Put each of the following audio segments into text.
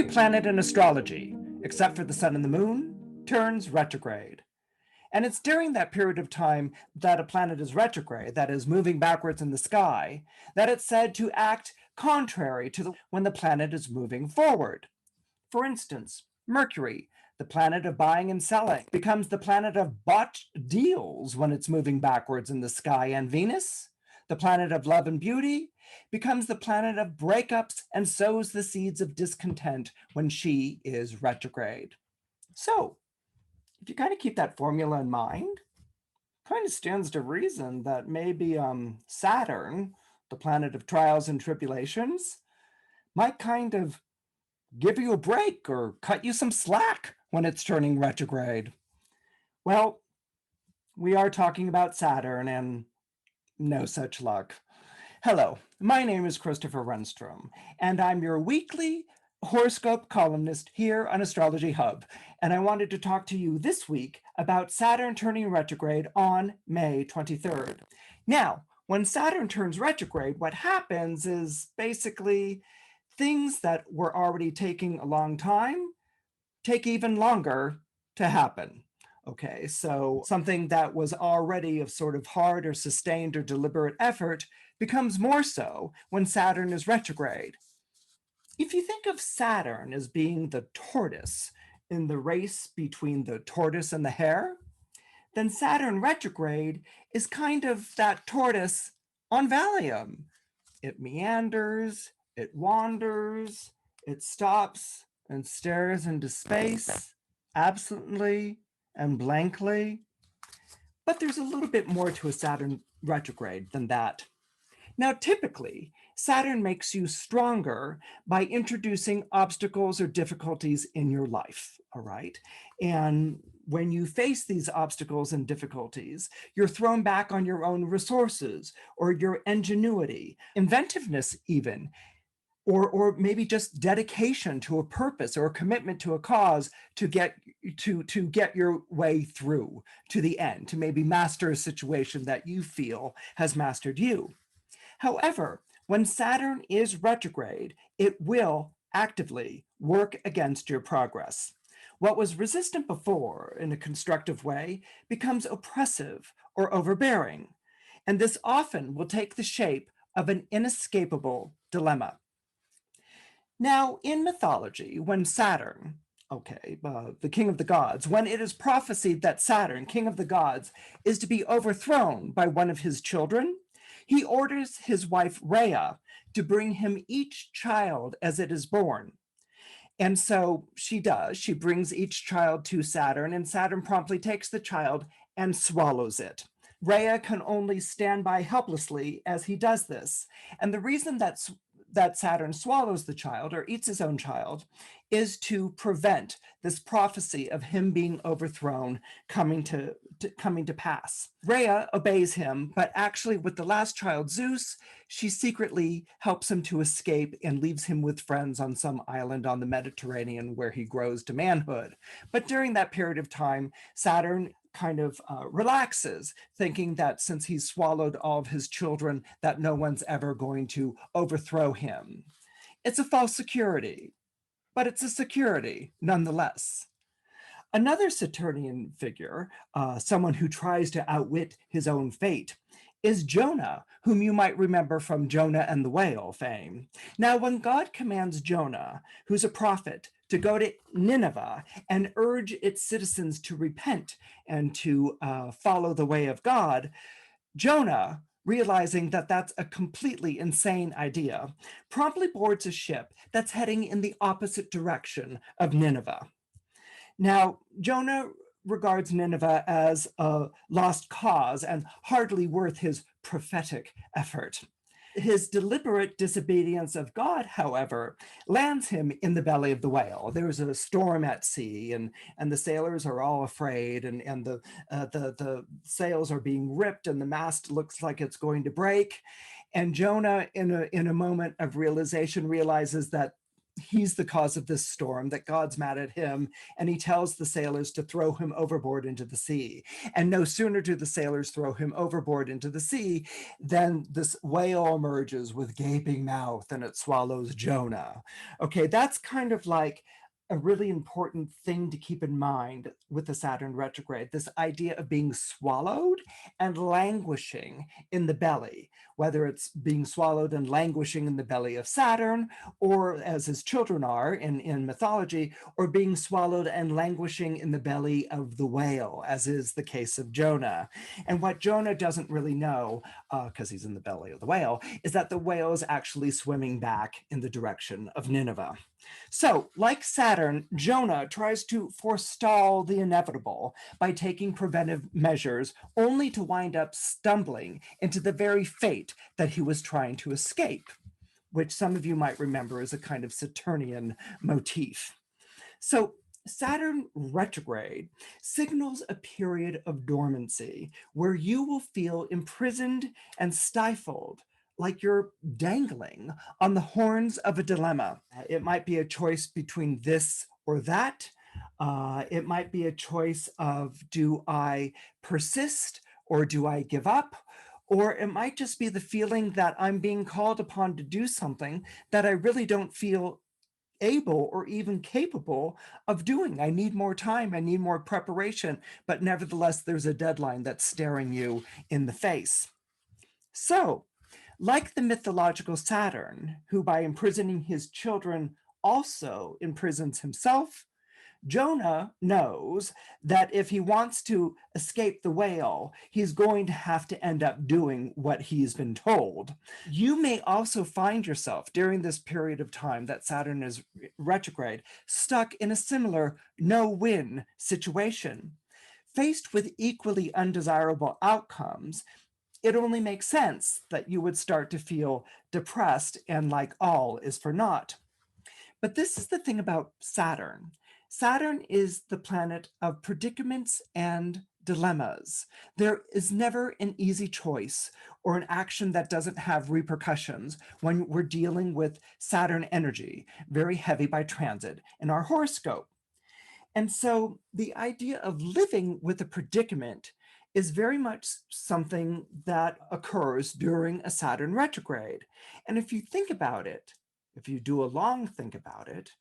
Every planet in astrology, except for the sun and the moon, turns retrograde. And it's during that period of time that a planet is retrograde, that is moving backwards in the sky, that it's said to act contrary to when the planet is moving forward. For instance, Mercury, the planet of buying and selling, becomes the planet of botched deals when it's moving backwards in the sky, and Venus, the planet of love and beauty, becomes the planet of breakups and sows the seeds of discontent when she is retrograde. So, if you kind of keep that formula in mind, kind of stands to reason that maybe Saturn, the planet of trials and tribulations, might kind of give you a break or cut you some slack when it's turning retrograde. Well, we are talking about Saturn and no such luck. Hello, my name is Christopher Renstrom, and I'm your weekly horoscope columnist here on Astrology Hub. And I wanted to talk to you this week about Saturn turning retrograde on May 23rd. Now, when Saturn turns retrograde, what happens is basically things that were already taking a long time take even longer to happen. Okay, so something that was already of sort of hard or sustained or deliberate effort becomes more so when Saturn is retrograde. If you think of Saturn as being the tortoise in the race between the tortoise and the hare, then Saturn retrograde is kind of that tortoise on Valium. It meanders, it wanders, it stops and stares into space absently and blankly. But there's a little bit more to a Saturn retrograde than that. Now, typically, Saturn makes you stronger by introducing obstacles or difficulties in your life, all right? And when you face these obstacles and difficulties, you're thrown back on your own resources or your ingenuity, inventiveness even, or maybe just dedication to a purpose or a commitment to a cause to get your way through to the end, to maybe master a situation that you feel has mastered you. However, when Saturn is retrograde, it will actively work against your progress. What was resistant before in a constructive way becomes oppressive or overbearing, and this often will take the shape of an inescapable dilemma. Now, in mythology, when Saturn, the king of the gods, when it is prophesied that Saturn, king of the gods, is to be overthrown by one of his children, he orders his wife Rhea to bring him each child as it is born. And so she does. She brings each child to Saturn, and Saturn promptly takes the child and swallows it. Rhea can only stand by helplessly as he does this. And the reason that Saturn swallows the child or eats his own child is to prevent this prophecy of him being overthrown coming to pass. Rhea obeys him, but actually with the last child, Zeus, she secretly helps him to escape and leaves him with friends on some island on the Mediterranean where he grows to manhood. But during that period of time, Saturn kind of relaxes, thinking that since he's swallowed all of his children, that no one's ever going to overthrow him. It's a false security, but it's a security nonetheless. Another Saturnian figure, someone who tries to outwit his own fate, is Jonah, whom you might remember from Jonah and the Whale fame. Now, when God commands Jonah, who's a prophet, to go to Nineveh and urge its citizens to repent and to follow the way of God, Jonah, realizing that that's a completely insane idea, promptly boards a ship that's heading in the opposite direction of Nineveh. Now, Jonah regards Nineveh as a lost cause and hardly worth his prophetic effort. His deliberate disobedience of God, however, lands him in the belly of the whale. There's a storm at sea, and the sailors are all afraid, and the sails are being ripped, and the mast looks like it's going to break. And Jonah, in a moment of realization, realizes that he's the cause of this storm, that God's mad at him, and he tells the sailors to throw him overboard into the sea. And no sooner do the sailors throw him overboard into the sea than this whale emerges with gaping mouth and it swallows Jonah. Okay, that's kind of like a really important thing to keep in mind with the Saturn retrograde, this idea of being swallowed and languishing in the belly, whether it's being swallowed and languishing in the belly of Saturn, or as his children are in mythology, or being swallowed and languishing in the belly of the whale, as is the case of Jonah. And what Jonah doesn't really know, because he's in the belly of the whale, is that the whale is actually swimming back in the direction of Nineveh. So, like Saturn, Jonah tries to forestall the inevitable by taking preventive measures, only to wind up stumbling into the very fate that he was trying to escape, which some of you might remember as a kind of Saturnian motif. So, Saturn retrograde signals a period of dormancy where you will feel imprisoned and stifled, like you're dangling on the horns of a dilemma. It might be a choice between this or that. It might be a choice of, do I persist or do I give up? Or it might just be the feeling that I'm being called upon to do something that I really don't feel able or even capable of doing. I need more time, I need more preparation, but nevertheless, there's a deadline that's staring you in the face. So, like the mythological Saturn, who by imprisoning his children also imprisons himself, Jonah knows that if he wants to escape the whale, he's going to have to end up doing what he's been told. You may also find yourself during this period of time that Saturn is retrograde, stuck in a similar no-win situation. Faced with equally undesirable outcomes, it only makes sense that you would start to feel depressed and like all is for naught. But this is the thing about Saturn. Saturn is the planet of predicaments and dilemmas. There is never an easy choice or an action that doesn't have repercussions when we're dealing with Saturn energy, very heavy by transit in our horoscope. And so the idea of living with a predicament is very much something that occurs during a Saturn retrograde. And if you think about it, if you do a long think about it,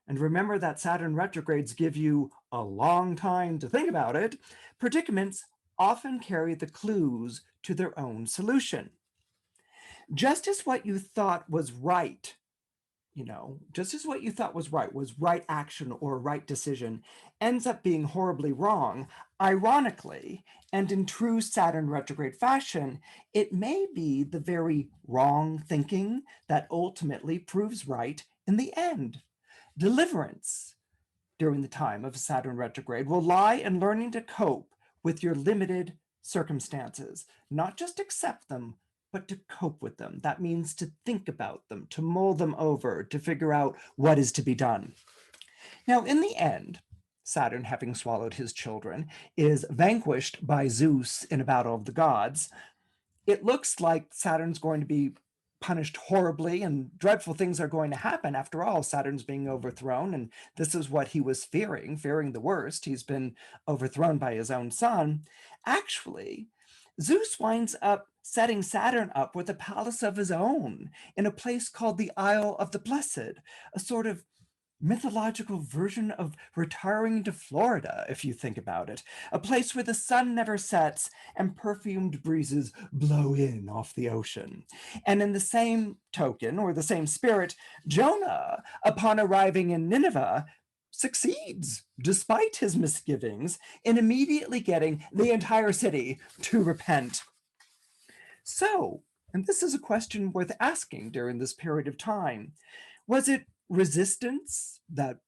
and remember that Saturn retrogrades give you a long time to think about it, predicaments often carry the clues to their own solution. Just as what you thought was right, just as what you thought was right action or right decision, ends up being horribly wrong, ironically, and in true Saturn retrograde fashion, it may be the very wrong thinking that ultimately proves right in the end. Deliverance during the time of Saturn retrograde will lie in learning to cope with your limited circumstances, not just accept them, but to cope with them. That means to think about them, to mull them over, to figure out what is to be done. Now, in the end, Saturn, having swallowed his children, is vanquished by Zeus in a battle of the gods. It looks like Saturn's going to be punished horribly and dreadful things are going to happen. After all, Saturn's being overthrown, and this is what he was fearing the worst. He's been overthrown by his own son. Actually, Zeus winds up setting Saturn up with a palace of his own in a place called the Isle of the Blessed, a sort of mythological version of retiring to Florida, if you think about it, a place where the sun never sets and perfumed breezes blow in off the ocean. And in the same token, or the same spirit, Jonah, upon arriving in Nineveh, succeeds, despite his misgivings, in immediately getting the entire city to repent. So, and this is a question worth asking during this period of time, was it resistance that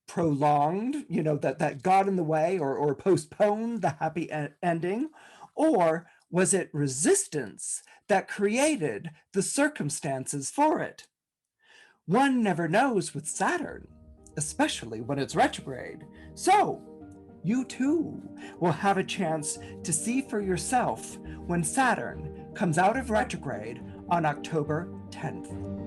prolonged, that got in the way or postponed the happy ending? Or was it resistance that created the circumstances for it? One never knows with Saturn, especially when it's retrograde. So, you too will have a chance to see for yourself when Saturn comes out of retrograde on October 10th.